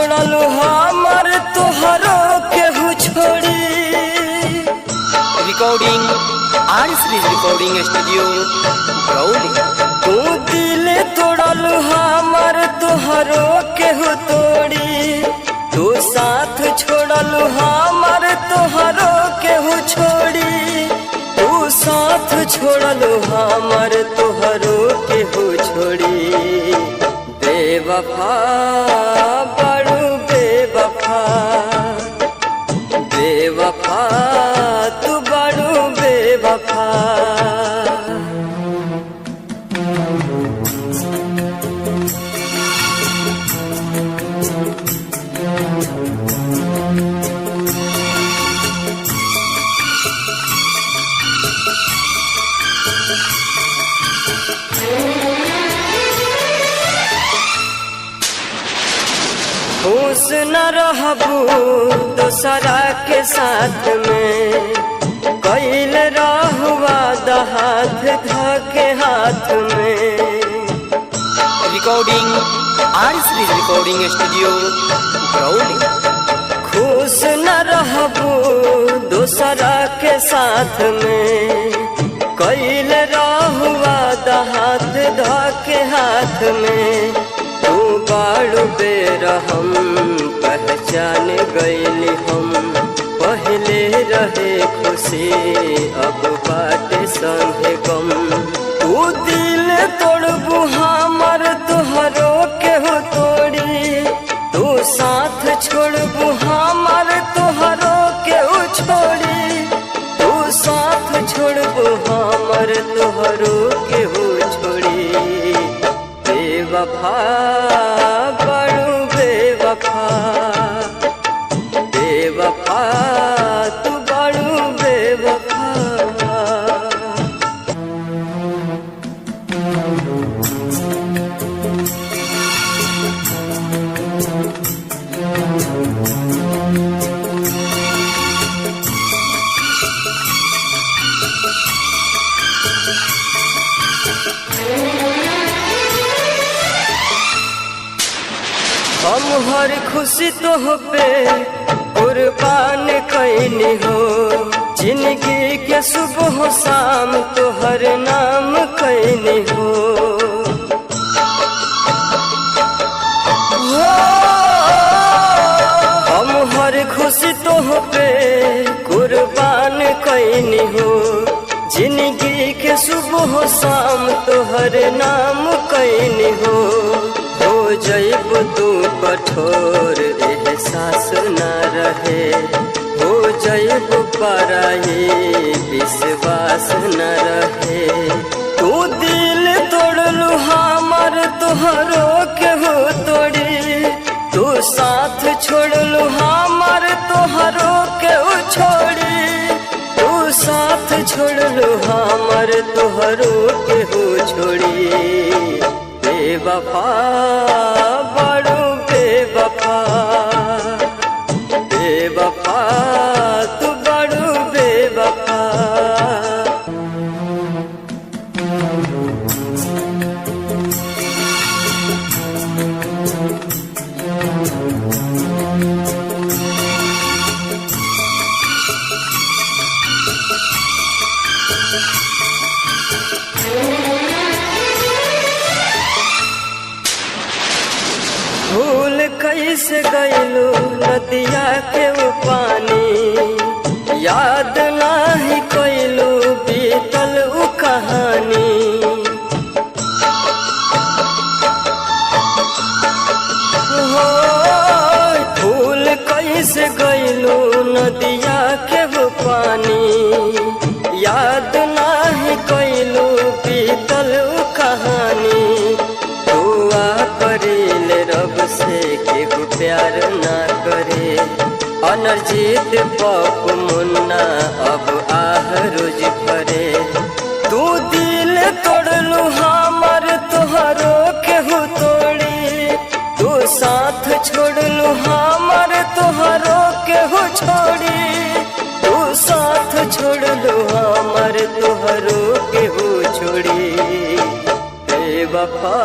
छोड़लू हमर तोहरो केहू छोड़ी। Recording R series recording studio Brauli. तू दिल तोड़लू हमर तोहरो केहू तोड़ी। तू साथ छोड़लू हमर तोहरो केहू छोड़ी। तू साथ छोड़लू हमर तोहरो केहू छोड़ी। बेवफा बड़ू बेवफा, बेवफा तू बड़ू बेवफा। खुश न रहबू दोसरा के साथ में, कैल रहुआ हाथ धके हाथ में। Recording R series recording studio Brauli. खुश न रहबू दोसरा के साथ में, कैल रहुआ हाथ धके हाथ में। तू बाड़ू बेरहम पहचान गईली हम, पहले रहे खुशी अब बाटे संगे गम। तू दिल तोड़बू हमर तोहरो केहू तोड़ी। तू साथ छोड़बू हमर तोहरो केहू छोड़ी। तू साथ छोड़बू हमर तोहरो केहू छोड़ी। बेवफा बड़ू बेवफा, बेवफा तू बड़ू बेवफा। हम हर खुशी तोह पे कुर्बान कैनी हो। जिंदगी के सुबह शाम तोहर नाम कैनी हो। हम हर खुशी तोह पे कुर्बान कैनी हो। जिंदगी के सुबह शाम तोहर नाम कैनी हो। हो जइब तू कठोर एहसास न रहे, हो जइब पराई विश्वास न रहे। तू दिल तोड़लू हमर तोहरो केहू तोड़ी। तू साथ छोड़लू हमर तोहरो केहू छोड़ी। तू साथ छोड़लू हमर तोहरो केहू छोड़ी। बेवफा बड़ू बेवफा, बेवफा तू बड़ू बेवफा। भूल कैसे गईलू नदिया के वो पानी, याद नाही कैलू बीतल उ कहानी। हो भूल कैसे गईलू नदिया के वो पानी, याद नाही कैलू बीतल उ कहानी। दुआ करीले रब से केहू प्यार ना करे, अनर्जित पप मुन्ना अब आह रोज भरे। तू दिल तोड़लू हमर तोहरो केहू तोड़ी। तू साथ छोड़लू हमर तोहरो केहू छोड़ी। तू साथ छोड़लू हमर तोहरो केहू छोड़ी। बेवफा